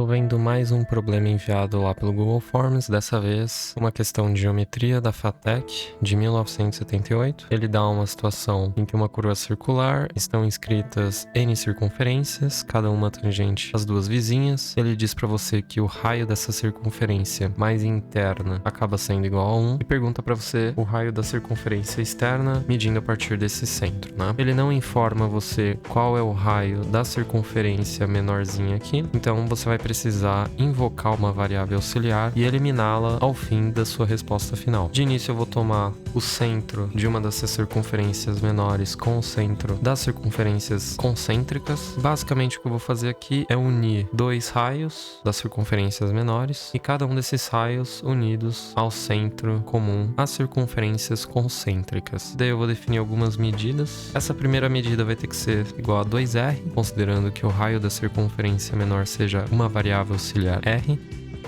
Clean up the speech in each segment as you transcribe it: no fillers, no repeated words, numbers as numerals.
Tô vendo mais um problema enviado lá pelo Google Forms, dessa vez uma questão de geometria da FATEC de 1978. Ele dá uma situação em que uma curva circular estão inscritas N circunferências, cada uma tangente às duas vizinhas. Ele diz para você que o raio dessa circunferência mais interna acaba sendo igual a 1 e pergunta para você o raio da circunferência externa medindo a partir desse centro, né? Ele não informa você qual é o raio da circunferência menorzinha aqui, então você vai precisar invocar uma variável auxiliar e eliminá-la ao fim da sua resposta final. De início eu vou tomar o centro de uma dessas circunferências menores com o centro das circunferências concêntricas. Basicamente o que eu vou fazer aqui é unir dois raios das circunferências menores e cada um desses raios unidos ao centro comum às circunferências concêntricas. Daí eu vou definir algumas medidas. Essa primeira medida vai ter que ser igual a 2r, considerando que o raio da circunferência menor seja uma variável auxiliar r.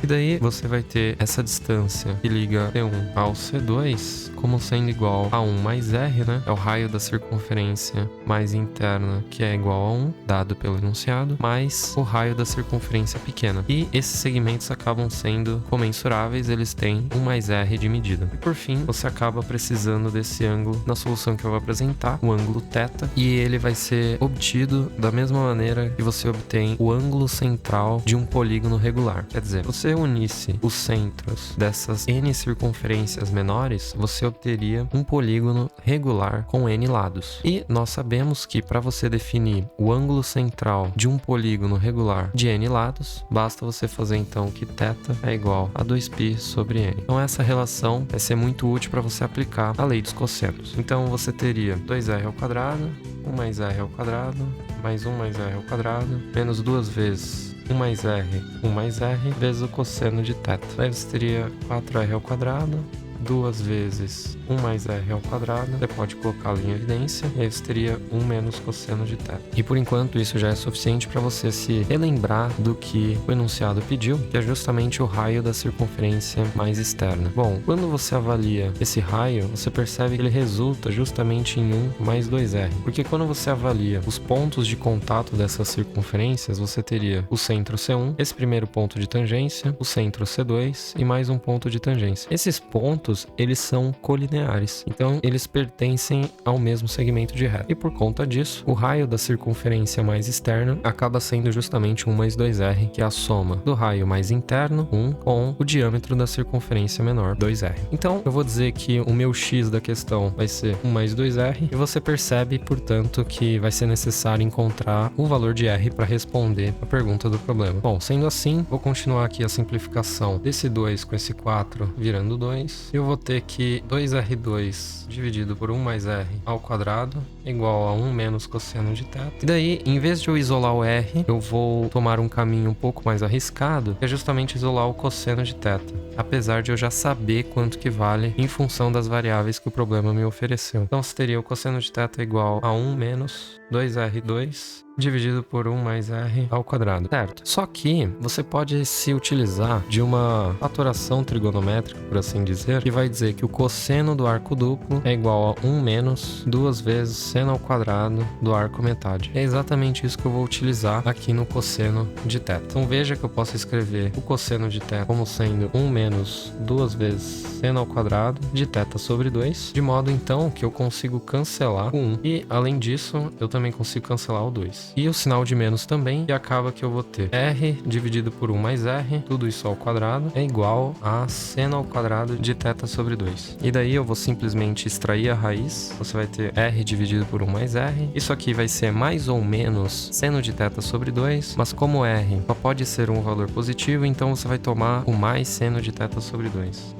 E daí você vai ter essa distância que liga C1 ao C2 como sendo igual a 1 mais R, né? É o raio da circunferência mais interna, que é igual a 1, dado pelo enunciado, mais o raio da circunferência pequena. E esses segmentos acabam sendo comensuráveis, eles têm 1 mais R de medida. E por fim, você acaba precisando desse ângulo na solução que eu vou apresentar, o ângulo θ, e ele vai ser obtido da mesma maneira que você obtém o ângulo central de um polígono regular. Quer dizer, você unisse os centros dessas N circunferências menores, você obteria um polígono regular com N lados. E nós sabemos que para você definir o ângulo central de um polígono regular de N lados, basta você fazer então que θ é igual a 2π sobre N. Então essa relação vai ser muito útil para você aplicar a lei dos cossenos. Então você teria 2r ao quadrado, 1 mais r ao quadrado, mais 1 mais r ao quadrado, menos duas vezes 1 mais r, vezes o cosseno de θ. Aí você teria 4r ao quadrado, duas vezes 1 mais r ao quadrado, você pode colocá-lo em evidência, e aí você teria 1 menos cosseno de θ. E por enquanto isso já é suficiente para você se relembrar do que o enunciado pediu, que é justamente o raio da circunferência mais externa. Bom, quando você avalia esse raio, você percebe que ele resulta justamente em 1 mais 2r, porque quando você avalia os pontos de contato dessas circunferências, você teria o centro C1, esse primeiro ponto de tangência, o centro C2 e mais um ponto de tangência. Esses pontos eles são colineares, então eles pertencem ao mesmo segmento de reta. E por conta disso, o raio da circunferência mais externa acaba sendo justamente 1 mais 2r, que é a soma do raio mais interno, 1, com o diâmetro da circunferência menor, 2r. Então, eu vou dizer que o meu x da questão vai ser 1 mais 2r, e você percebe, portanto, que vai ser necessário encontrar o valor de r para responder a pergunta do problema. Bom, sendo assim, vou continuar aqui a simplificação desse 2 com esse 4 virando 2. Eu vou ter que 2r2 dividido por 1 mais r ao quadrado é igual a 1 menos cosseno de θ. E daí, em vez de eu isolar o r, eu vou tomar um caminho um pouco mais arriscado, que é justamente isolar o cosseno de θ, apesar de eu já saber quanto que vale em função das variáveis que o problema me ofereceu. Então, você teria o cosseno de θ igual a 1 menos 2r2 dividido por 1 mais r ao quadrado, certo? Só que você pode se utilizar de uma fatoração trigonométrica, por assim dizer, que vai dizer que o cosseno do arco duplo é igual a 1 menos 2 vezes seno ao quadrado do arco metade. É exatamente isso que eu vou utilizar aqui no cosseno de θ. Então veja que eu posso escrever o cosseno de θ como sendo 1 menos 2 vezes seno ao quadrado de θ sobre 2, de modo então que eu consigo cancelar o 1. E além disso, eu também consigo cancelar o 2. E o sinal de menos também, e acaba que eu vou ter r dividido por 1 mais r, tudo isso ao quadrado, é igual a seno ao quadrado de θ sobre 2. E daí eu vou simplesmente extrair a raiz, você vai ter r dividido por 1 mais r, isso aqui vai ser mais ou menos seno de θ sobre 2, mas como r só pode ser um valor positivo, então você vai tomar o mais seno de θ sobre 2.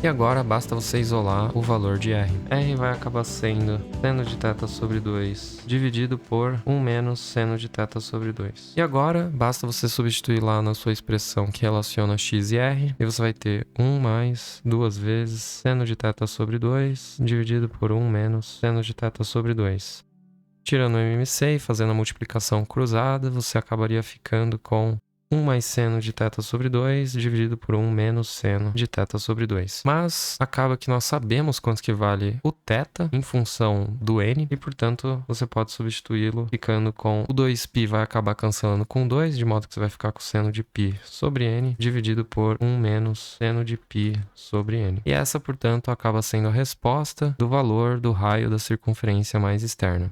E agora basta você isolar o valor de r. R vai acabar sendo seno de θ sobre 2 dividido por 1 menos seno de θ sobre 2. E agora basta você substituir lá na sua expressão que relaciona x e r, e você vai ter 1 mais 2 vezes seno de θ sobre 2 dividido por 1 menos seno de θ sobre 2. Tirando o MMC e fazendo a multiplicação cruzada, você acabaria ficando com 1 mais seno de θ sobre 2 dividido por 1 menos seno de θ sobre 2. Mas acaba que nós sabemos quanto que vale o θ em função do n e, portanto, você pode substituí-lo ficando com o 2π vai acabar cancelando com 2, de modo que você vai ficar com seno de π sobre n dividido por 1 menos seno de π sobre n. E essa, portanto, acaba sendo a resposta do valor do raio da circunferência mais externa.